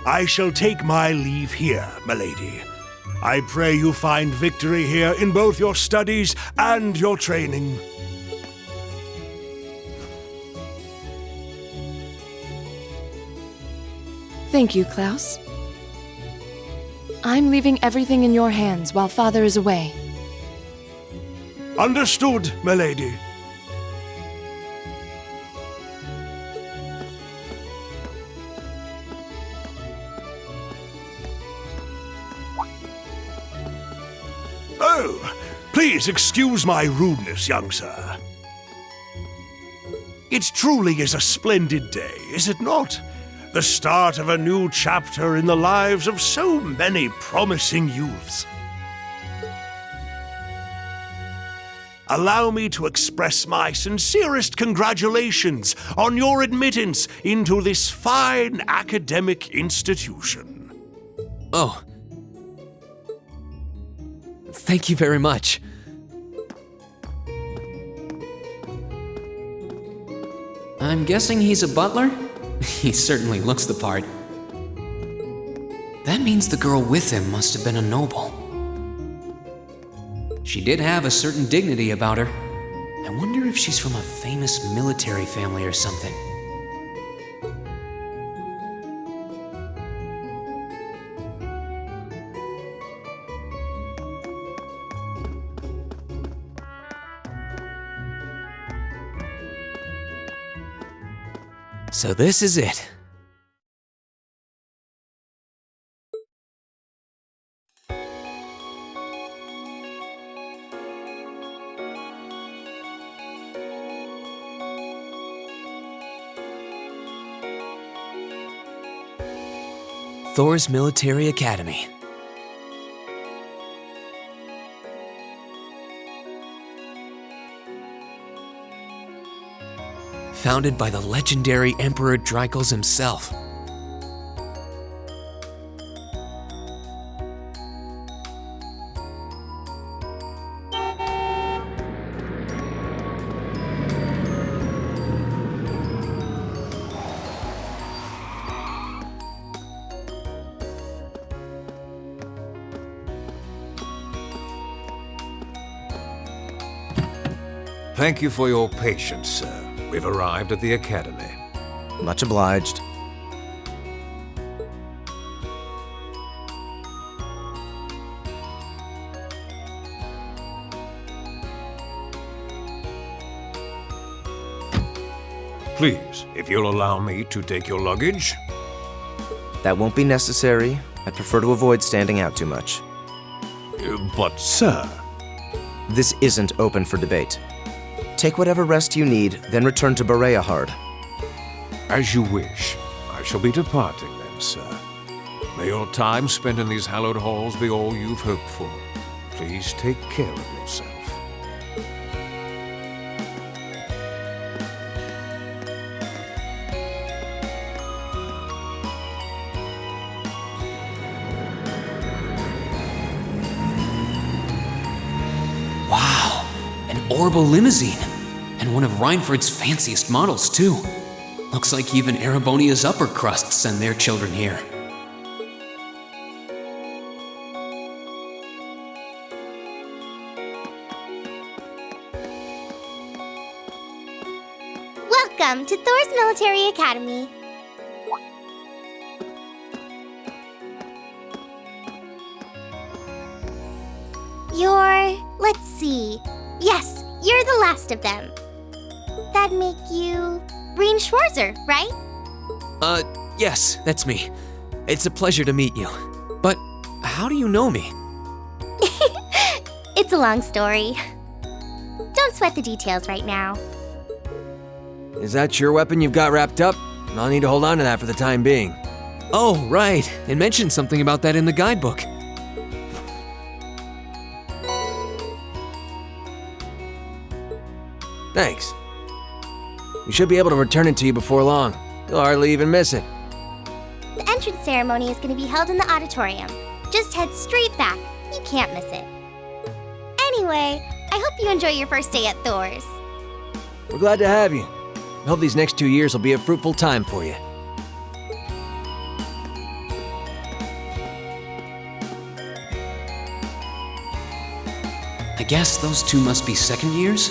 I shall take my leave here, milady. I pray you find victory here in both your studies and your training. Thank you, Klaus. I'm leaving everything in your hands while Father is away. Understood, milady. Oh, please excuse my rudeness, young sir. It truly is a splendid day, is it not? The start of a new chapter in the lives of so many promising youths. Allow me to express my sincerest congratulations on your admittance into this fine academic institution. Oh. Thank you very much. I'm guessing he's a butler? He certainly looks the part. That means the girl with him must have been a noble. She did have a certain dignity about her. I wonder if she's from a famous military family or something. So this is it. Thors Military Academy. Founded by the legendary Emperor Drykles himself. Thank you for your patience, sir. We've arrived at the Academy. Much obliged. Please, if you'll allow me to take your luggage. That won't be necessary. I prefer to avoid standing out too much. But, sir... This isn't open for debate. Take whatever rest you need, then return to Bereahard. As you wish. I shall be departing then, sir. May your time spent in these hallowed halls be all you've hoped for. Please take care of yourself. Wow, an orbital limousine. And one of Reinford's fanciest models, too. Looks like even Erebonia's upper crust send their children here. Welcome to Thors Military Academy. Let's see. Yes, you're the last of them. That'd make you Rean Schwarzer, right? Yes, that's me. It's a pleasure to meet you. But how do you know me? It's a long story. Don't sweat the details right now. Is that your weapon you've got wrapped up? I'll need to hold on to that for the time being. Oh, right. It mentioned something about that in the guidebook. Thanks. We should be able to return it to you before long. You'll hardly even miss it. The entrance ceremony is going to be held in the auditorium. Just head straight back. You can't miss it. Anyway, I hope you enjoy your first day at Thors. We're glad to have you. I hope these next 2 years will be a fruitful time for you. I guess those two must be second years?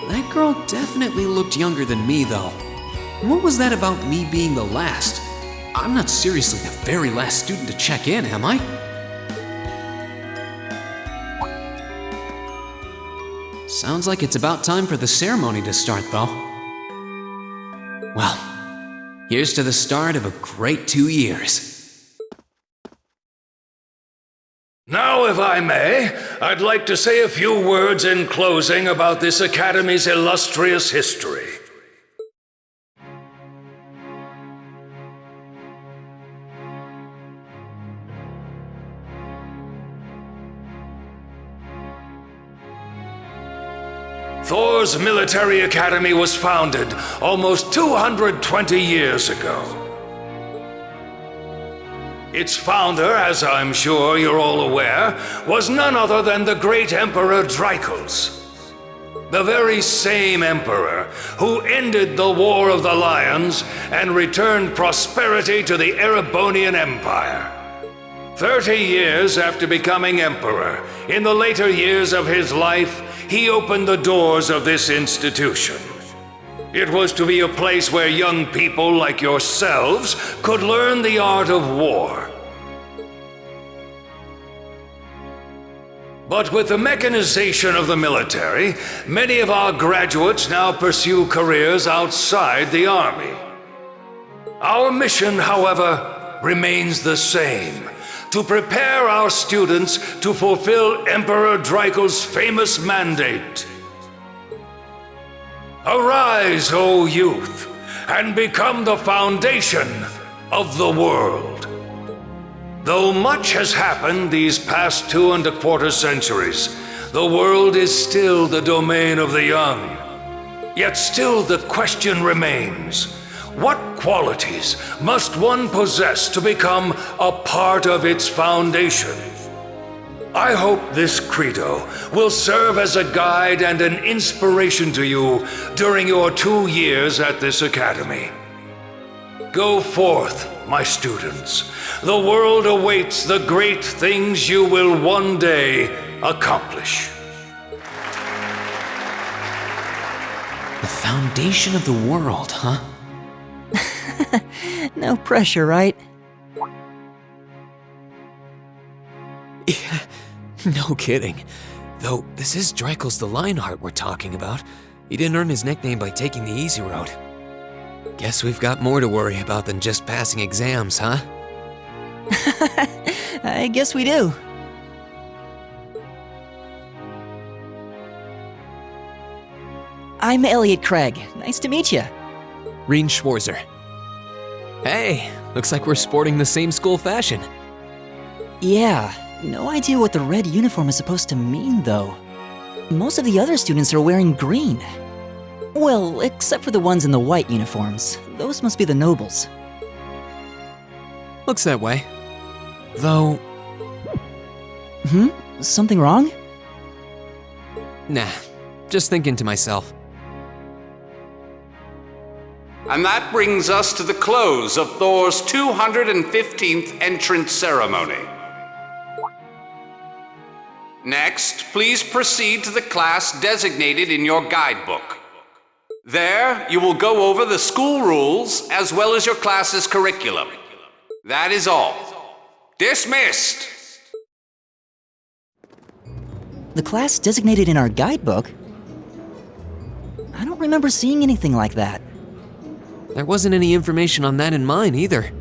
That girl definitely looked younger than me, though. What was that about me being the last? I'm not seriously the very last student to check in, am I? Sounds like it's about time for the ceremony to start, though. Well, here's to the start of a great 2 years. Now, if I may, I'd like to say a few words in closing about this Academy's illustrious history. Thors Military Academy was founded almost 220 years ago. Its founder, as I'm sure you're all aware, was none other than the great Emperor Dracos. The very same emperor who ended the War of the Lions and returned prosperity to the Erebonian Empire. 30 years after becoming emperor, in the later years of his life, he opened the doors of this institution. It was to be a place where young people like yourselves could learn the art of war. But with the mechanization of the military, many of our graduates now pursue careers outside the army. Our mission, however, remains the same: to prepare our students to fulfill Emperor Dracos' famous mandate. Arise, O youth, and become the foundation of the world. Though much has happened these past 2¼ centuries, the world is still the domain of the young. Yet still the question remains: what qualities must one possess to become a part of its foundation? I hope this credo will serve as a guide and an inspiration to you during your 2 years at this academy. Go forth, my students. The world awaits the great things you will one day accomplish. The foundation of the world, huh? No pressure, right? Yeah, no kidding. Though this is Dracos the Lionheart we're talking about. He didn't earn his nickname by taking the easy road. Guess we've got more to worry about than just passing exams, huh? I guess we do. I'm Elliot Craig. Nice to meet you. Rean Schwarzer. Hey, looks like we're sporting the same school fashion. Yeah, no idea what the red uniform is supposed to mean, though. Most of the other students are wearing green. Well, except for the ones in the white uniforms. Those must be the nobles. Looks that way. Though... Something wrong? Nah, just thinking to myself. And that brings us to the close of Thor's 215th entrance ceremony. Next, please proceed to the class designated in your guidebook. There, you will go over the school rules as well as your class's curriculum. That is all. Dismissed! The class designated in our guidebook? I don't remember seeing anything like that. There wasn't any information on that in mine either.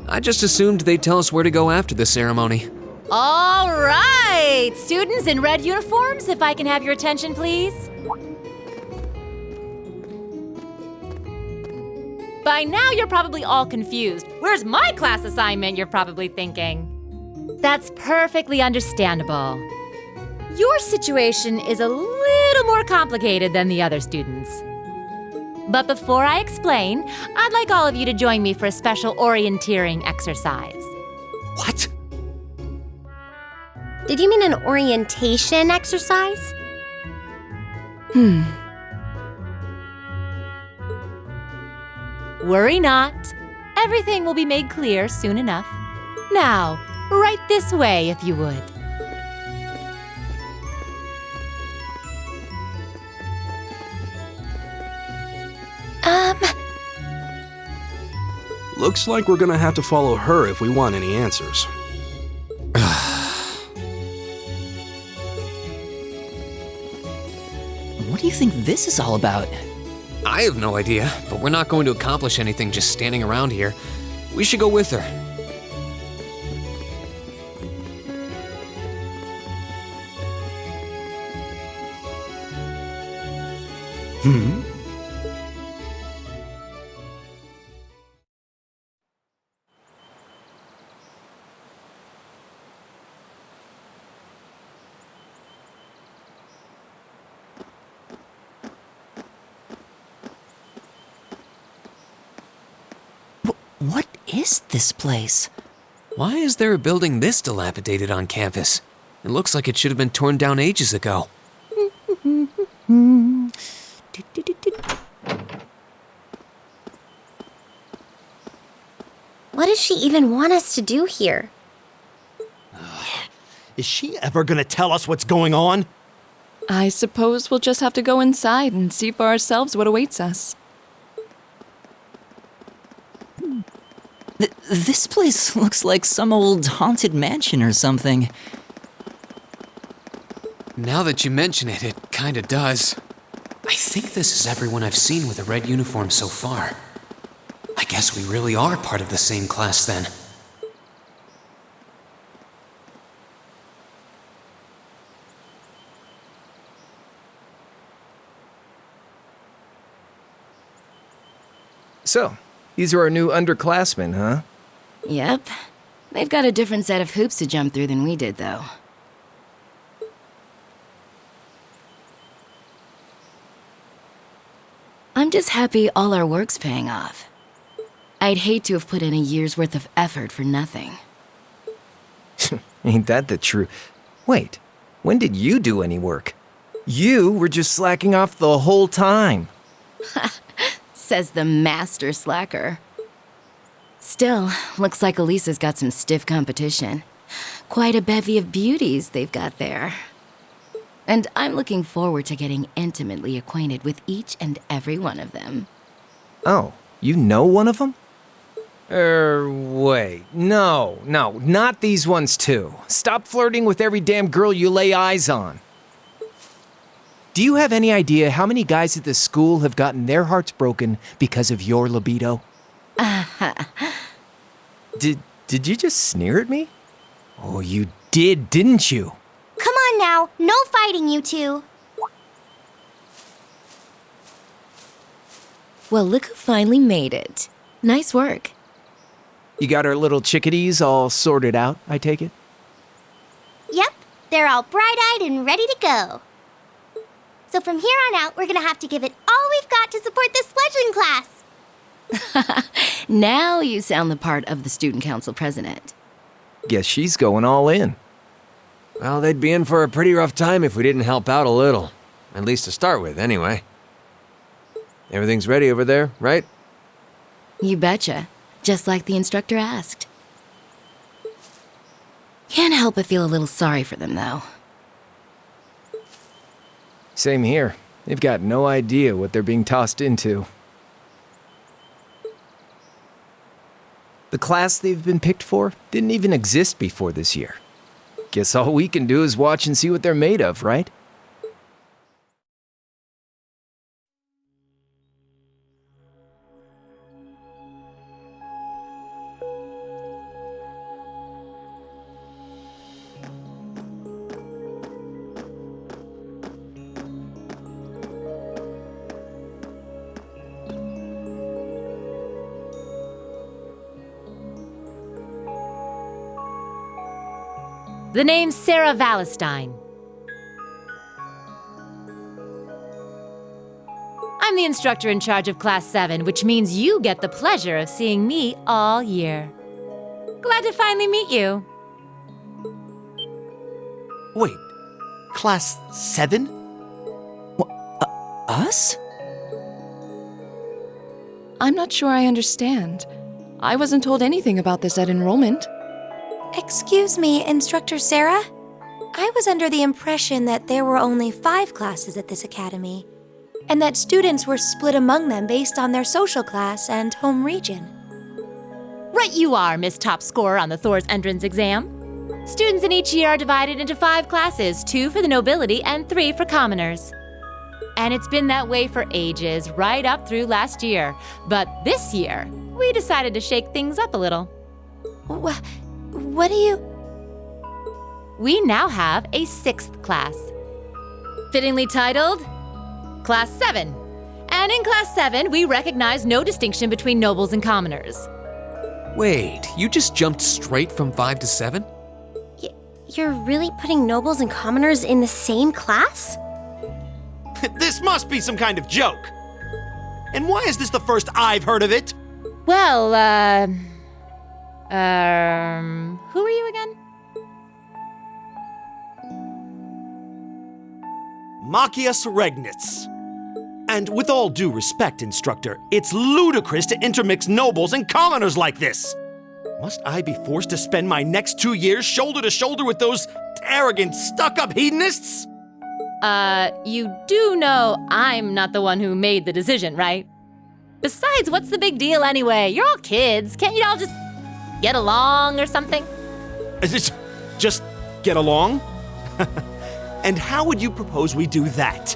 I just assumed they'd tell us where to go after the ceremony. All right! Students in red uniforms, if I can have your attention, please. By now, you're probably all confused. Where's my class assignment, you're probably thinking. That's perfectly understandable. Your situation is a little more complicated than the other students. But before I explain, I'd like all of you to join me for a special orienteering exercise. What? Did you mean an orientation exercise? Worry not. Everything will be made clear soon enough. Now, right this way, if you would. Looks like we're gonna have to follow her if we want any answers. What do you think this is all about? I have no idea, but we're not going to accomplish anything just standing around here. We should go with her. What is this place? Why is there a building this dilapidated on campus? It looks like it should have been torn down ages ago. What does she even want us to do here? Is she ever gonna tell us what's going on? I suppose we'll just have to go inside and see for ourselves what awaits us. This place looks like some old haunted mansion or something. Now that you mention it, it kinda does. I think this is everyone I've seen with a red uniform so far. I guess we really are part of the same class then. So, these are our new underclassmen, huh? Yep. They've got a different set of hoops to jump through than we did, though. I'm just happy all our work's paying off. I'd hate to have put in a year's worth of effort for nothing. Ain't that the truth? Wait, when did you do any work? You were just slacking off the whole time. Says the master slacker. Still, looks like Elisa's got some stiff competition. Quite a bevy of beauties they've got there. And I'm looking forward to getting intimately acquainted with each and every one of them. Oh, you know one of them? Wait. No, not these ones too. Stop flirting with every damn girl you lay eyes on. Do you have any idea how many guys at this school have gotten their hearts broken because of your libido? Did you just sneer at me? Oh, you did, didn't you? Come on now, no fighting, you two. Well, look who finally made it. Nice work. You got our little chickadees all sorted out, I take it? Yep, they're all bright-eyed and ready to go. So from here on out, we're gonna have to give it all we've got to support this fledgling class. Now you sound the part of the student council president. Guess she's going all in. Well, they'd be in for a pretty rough time if we didn't help out a little. At least to start with, anyway. Everything's ready over there, right? You betcha. Just like the instructor asked. Can't help but feel a little sorry for them, though. Same here. They've got no idea what they're being tossed into. The class they've been picked for didn't even exist before this year. Guess all we can do is watch and see what they're made of, right? The name's Sarah Valestein. I'm the instructor in charge of Class 7, which means you get the pleasure of seeing me all year. Glad to finally meet you. Wait, Class 7? Us? I'm not sure I understand. I wasn't told anything about this at enrollment. Excuse me, Instructor Sarah? I was under the impression that there were only 5 classes at this academy, and that students were split among them based on their social class and home region. Right you are, Miss Top Scorer on the Thors entrance exam. Students in each year are divided into 5 classes, 2 for the nobility and 3 for commoners. And it's been that way for ages, right up through last year. But this year, we decided to shake things up a little. What do you... We now have a 6th class. Fittingly titled, Class 7. And in Class 7, we recognize no distinction between nobles and commoners. Wait, you just jumped straight from 5 to 7? You're really putting nobles and commoners in the same class? This must be some kind of joke. And why is this the first I've heard of it? Well, who are you again? Machias Regnitz. And with all due respect, instructor, it's ludicrous to intermix nobles and commoners like this. Must I be forced to spend my next 2 years shoulder to shoulder with those arrogant, stuck-up hedonists? You do know I'm not the one who made the decision, right? Besides, what's the big deal anyway? You're all kids. Can't you all just get along or something? Just get along? And how would you propose we do that?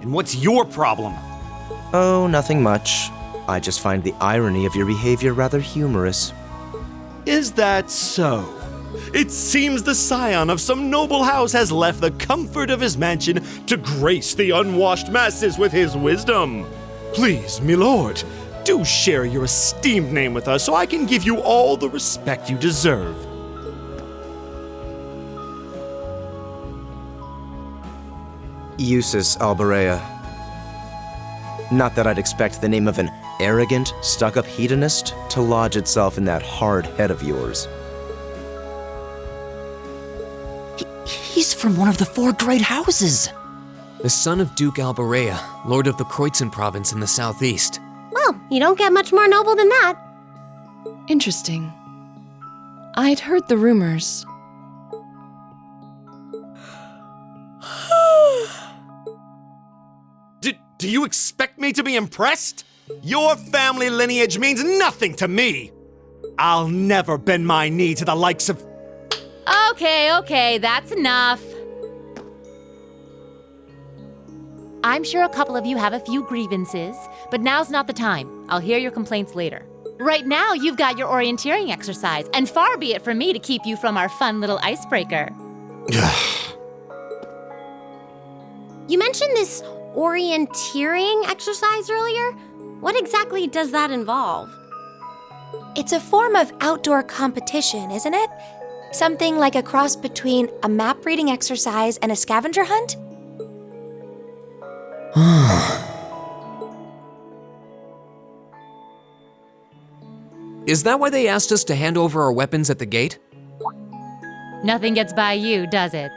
And what's your problem? Oh, nothing much. I just find the irony of your behavior rather humorous. Is that so? It seems the scion of some noble house has left the comfort of his mansion to grace the unwashed masses with his wisdom. Please, milord, do share your esteemed name with us so I can give you all the respect you deserve. Usus Alberea. Not that I'd expect the name of an arrogant, stuck-up hedonist to lodge itself in that hard head of yours. He's from one of the 4 great houses. The son of Duke Alberea, lord of the Quartz province in the southeast. Well, you don't get much more noble than that. Interesting. I'd heard the rumors. Do you expect me to be impressed? Your family lineage means nothing to me. I'll never bend my knee to the likes of... Okay, that's enough. I'm sure a couple of you have a few grievances, but now's not the time. I'll hear your complaints later. Right now, you've got your orienteering exercise, and far be it from me to keep you from our fun little icebreaker. You mentioned this orienteering exercise earlier. What exactly does that involve? It's a form of outdoor competition, isn't it? Something like a cross between a map-reading exercise and a scavenger hunt? Is that why they asked us to hand over our weapons at the gate? Nothing gets by you, does it?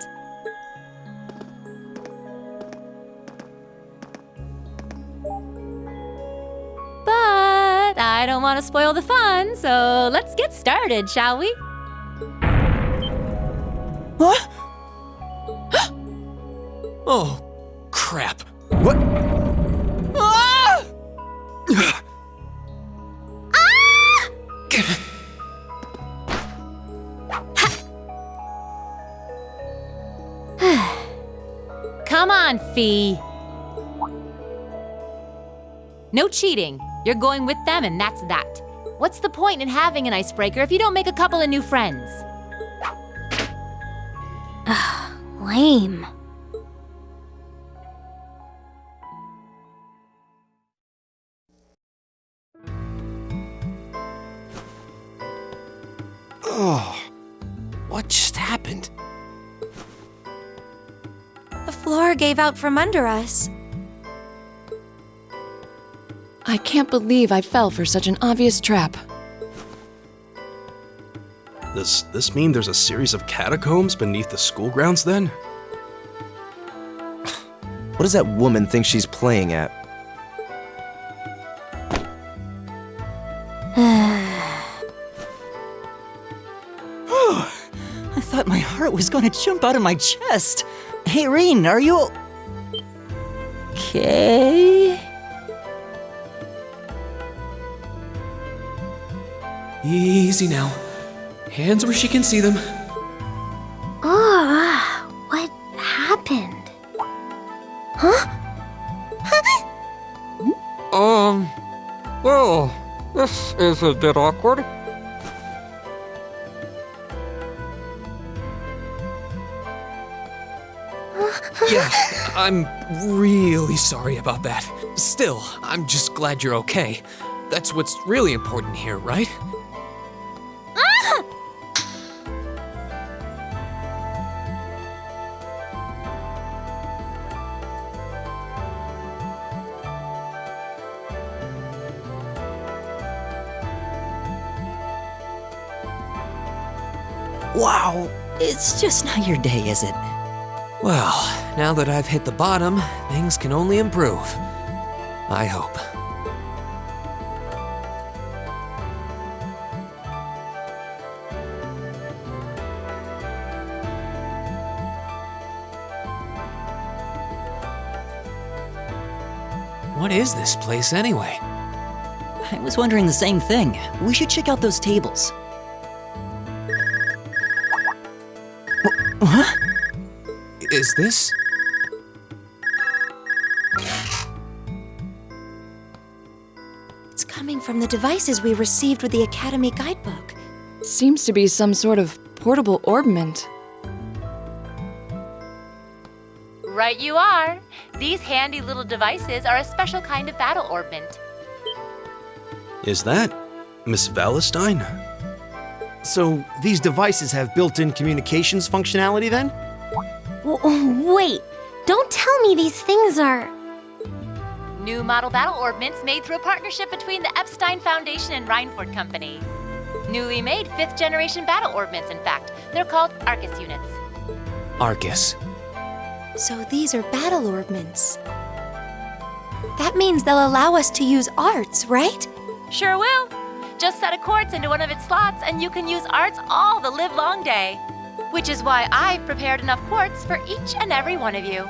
But I don't want to spoil the fun, so let's get started, shall we? What? Oh, crap. What? Ah! Come on, Fee. No cheating. You're going with them, and that's that. What's the point in having an icebreaker if you don't make a couple of new friends? Lame. Oh, what just happened? The floor gave out from under us. I can't believe I fell for such an obvious trap. Does this mean there's a series of catacombs beneath the school grounds then? What does that woman think she's playing at? I thought my heart was going to jump out of my chest. Hey, Rean, are you... Okay. Easy now. Hands where she can see them. What happened? Huh? Well, this is a bit awkward. Yeah, I'm really sorry about that. Still, I'm just glad you're okay. That's what's really important here, right? Wow, it's just not your day, is it? Well, now that I've hit the bottom, things can only improve. I hope. What is this place anyway? I was wondering the same thing. We should check out those tables. Huh? Is this? It's coming from the devices we received with the Academy guidebook. Seems to be some sort of portable orbment. Right you are. These handy little devices are a special kind of battle orbment. Is that Miss Valestein? So, these devices have built-in communications functionality then? Wait, don't tell me these things are... New model battle orbments made through a partnership between the Epstein Foundation and Reinford Company. Newly made 5th generation battle orbments, in fact. They're called Arcus units. Arcus. So these are battle orbments. That means they'll allow us to use arts, right? Sure will. Just set a quartz into one of its slots and you can use arts all the livelong day. Which is why I've prepared enough quartz for each and every one of you.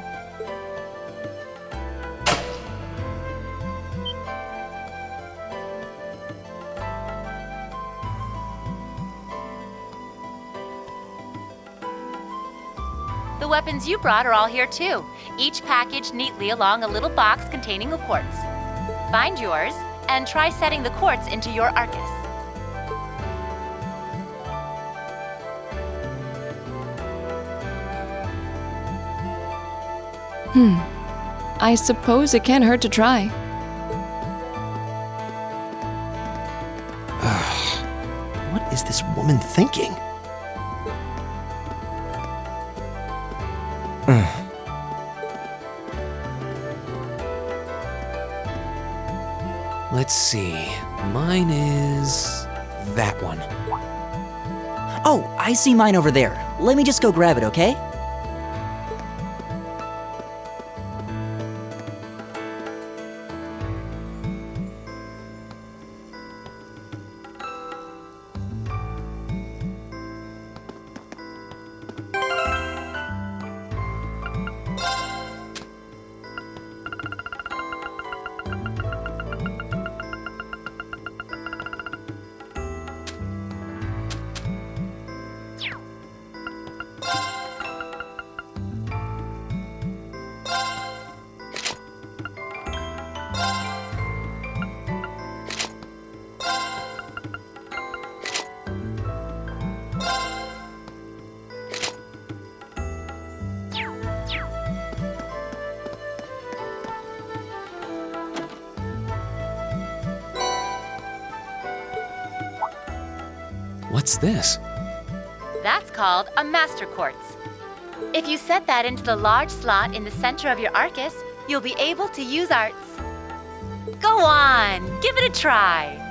The weapons you brought are all here too, each packaged neatly along a little box containing a quartz. Find yours and try setting the quartz into your Arcus. I suppose it can't hurt to try. What is this woman thinking? Let's see. Mine is that one. Oh, I see mine over there. Let me just go grab it, okay? What's this? That's called a master quartz. If you set that into the large slot in the center of your Arcus, you'll be able to use arts. Go on, give it a try.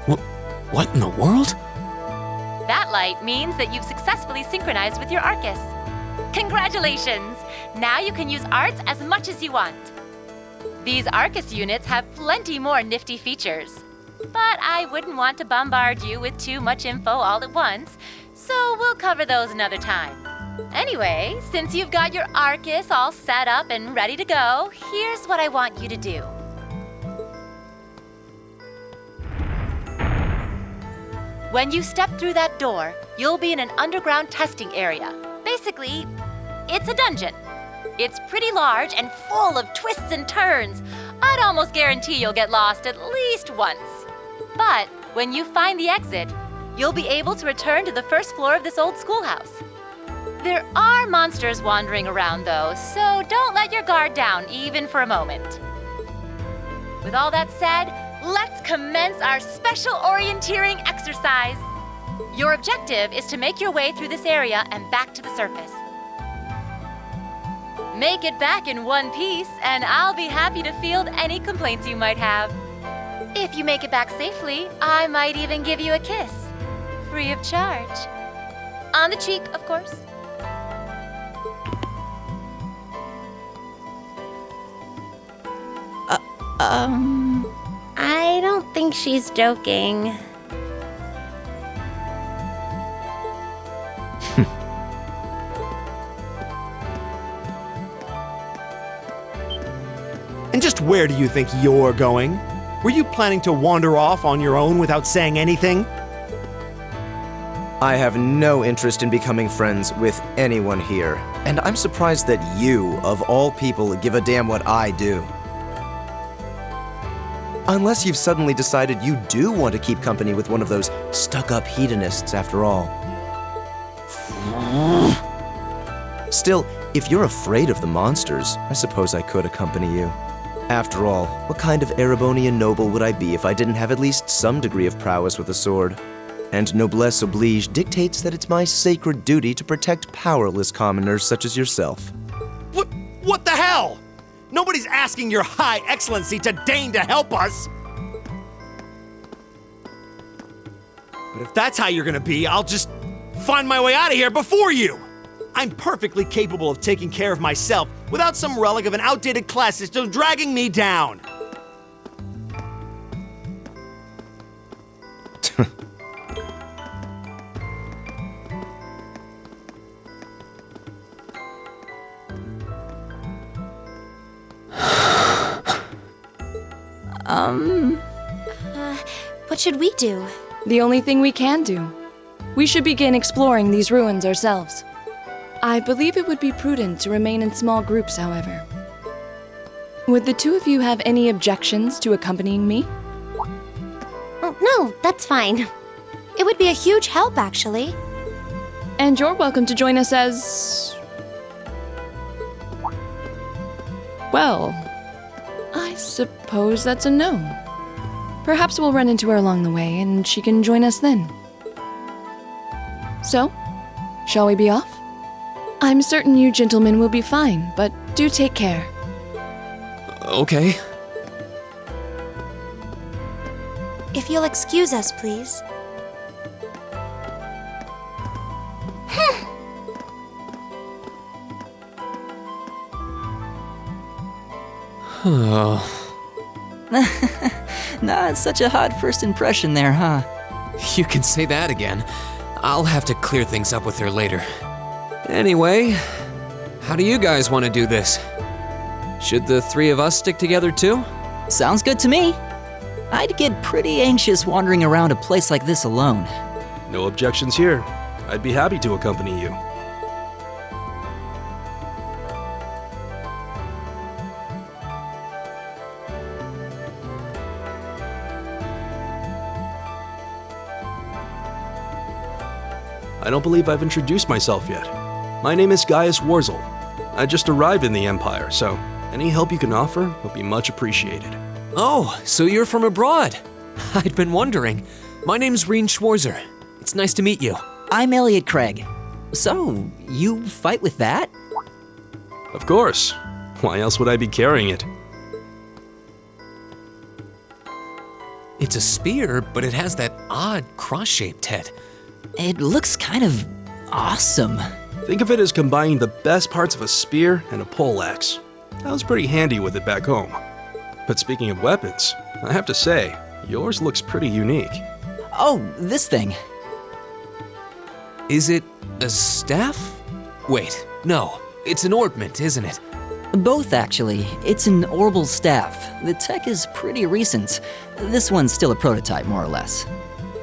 What in the world? That light means that you've successfully synchronized with your Arcus. Congratulations! Now you can use arts as much as you want. These Arcus units have plenty more nifty features. But I wouldn't want to bombard you with too much info all at once, so we'll cover those another time. Anyway, since you've got your Arcus all set up and ready to go, here's what I want you to do. When you step through that door, you'll be in an underground testing area. Basically, it's a dungeon. It's pretty large and full of twists and turns. I'd almost guarantee you'll get lost at least once. But when you find the exit, you'll be able to return to the first floor of this old schoolhouse. There are monsters wandering around though, so don't let your guard down even for a moment. With all that said, let's commence our special orienteering exercise. Your objective is to make your way through this area and back to the surface. Make it back in one piece, and I'll be happy to field any complaints you might have. If you make it back safely, I might even give you a kiss. Free of charge. On the cheek, of course. I don't think she's joking. And just where do you think you're going? Were you planning to wander off on your own without saying anything? I have no interest in becoming friends with anyone here, and I'm surprised that you, of all people, give a damn what I do. Unless you've suddenly decided you do want to keep company with one of those stuck-up hedonists after all. Still, if you're afraid of the monsters, I suppose I could accompany you. After all, what kind of Erebonian noble would I be if I didn't have at least some degree of prowess with a sword? And noblesse oblige dictates that it's my sacred duty to protect powerless commoners such as yourself. What the hell? Nobody's asking your high excellency to deign to help us! But if that's how you're gonna be, I'll just find my way out of here before you! I'm perfectly capable of taking care of myself without some relic of an outdated class system dragging me down! What should we do? The only thing we can do. We should begin exploring these ruins ourselves. I believe it would be prudent to remain in small groups, however. Would the two of you have any objections to accompanying me? Oh, no, that's fine. It would be a huge help, actually. And you're welcome to join us as... well, I suppose that's a no. Perhaps we'll run into her along the way, and she can join us then. So, shall we be off? I'm certain you gentlemen will be fine, but do take care. Okay. If you'll excuse us, please. Oh. Not such a hot first impression there, huh? You can say that again. I'll have to clear things up with her later. Anyway, how do you guys want to do this? Should the three of us stick together too? Sounds good to me. I'd get pretty anxious wandering around a place like this alone. No objections here. I'd be happy to accompany you. I don't believe I've introduced myself yet. My name is Gaius Warzol. I just arrived in the Empire, so any help you can offer would be much appreciated. Oh, so you're from abroad. I'd been wondering. My name's Rean Schwarzer. It's nice to meet you. I'm Elliot Craig. So, you fight with that? Of course. Why else would I be carrying it? It's a spear, but it has that odd cross-shaped head. It looks kind of awesome. Think of it as combining the best parts of a spear and a poleaxe. I was pretty handy with it back home. But speaking of weapons, I have to say, yours looks pretty unique. Oh, this thing. Is it a staff? Wait, no. It's an ornament, isn't it? Both, actually. It's an orbital staff. The tech is pretty recent. This one's still a prototype, more or less.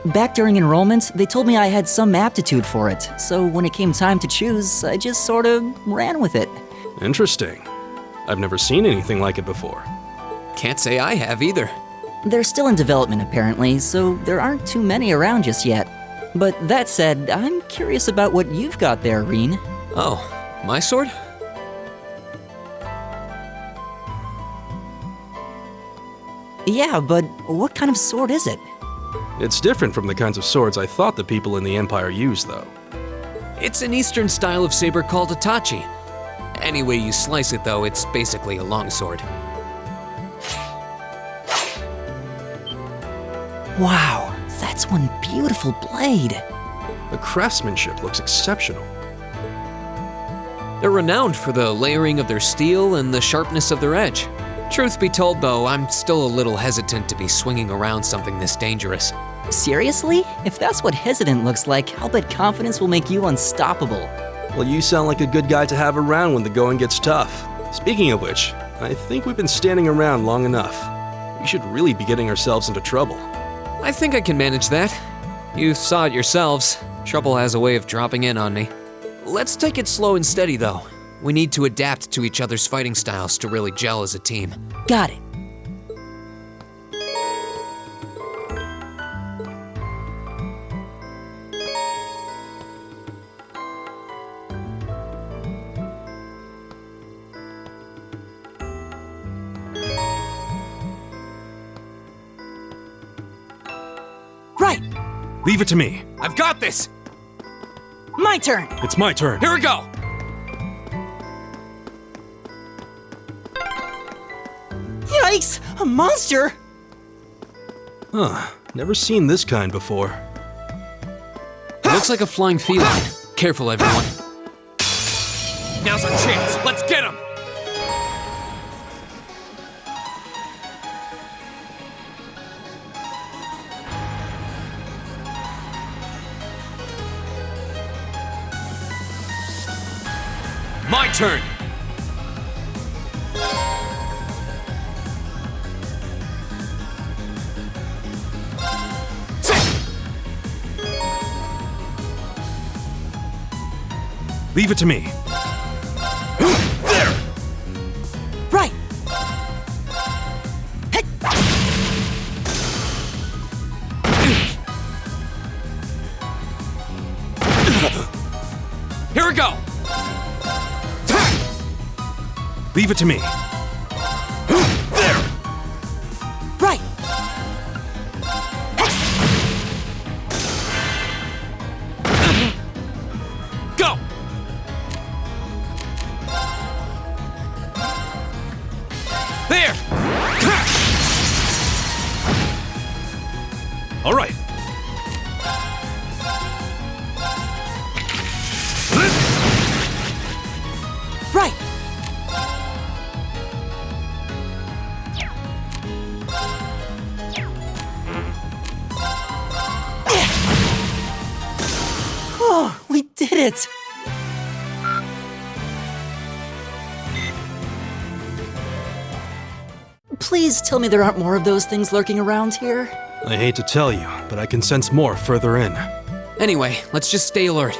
Back during enrollment, they told me I had some aptitude for it, so when it came time to choose, I just sort of ran with it. Interesting. I've never seen anything like it before. Can't say I have either. They're still in development, apparently, so there aren't too many around just yet. But that said, I'm curious about what you've got there, Rean. Oh, my sword? Yeah, but what kind of sword is it? It's different from the kinds of swords I thought the people in the Empire used, though. It's an Eastern style of saber called a tachi. Any way you slice it, though, it's basically a longsword. Wow, that's one beautiful blade. The craftsmanship looks exceptional. They're renowned for the layering of their steel and the sharpness of their edge. Truth be told, though, I'm still a little hesitant to be swinging around something this dangerous. Seriously? If that's what hesitant looks like, I'll bet confidence will make you unstoppable. Well, you sound like a good guy to have around when the going gets tough. Speaking of which, I think we've been standing around long enough. We should really be getting ourselves into trouble. I think I can manage that. You saw it yourselves. Trouble has a way of dropping in on me. Let's take it slow and steady, though. We need to adapt to each other's fighting styles to really gel as a team. Got it. Right! Leave it to me. I've got this! My turn! It's my turn. Here we go! Yikes! A monster! Huh. Never seen this kind before. Looks like a flying feline. Careful, everyone. Now's our chance. Let's get him! My turn! Leave it to me. There! Right! Hey! Here we go! Leave it to me. There! Right! Go! There! All right. Right! Oh, we did it! Please tell me there aren't more of those things lurking around here. I hate to tell you, but I can sense more further in. Anyway, let's just stay alert.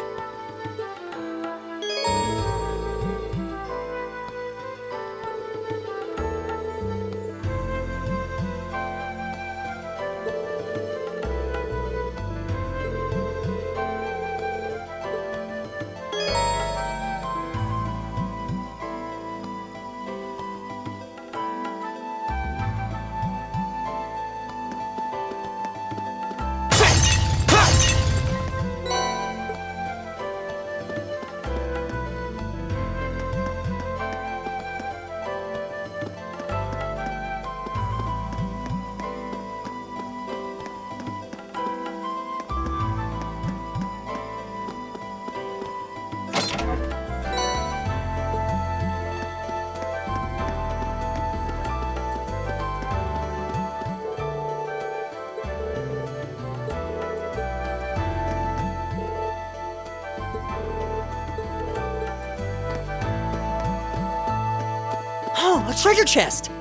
a treasure chest!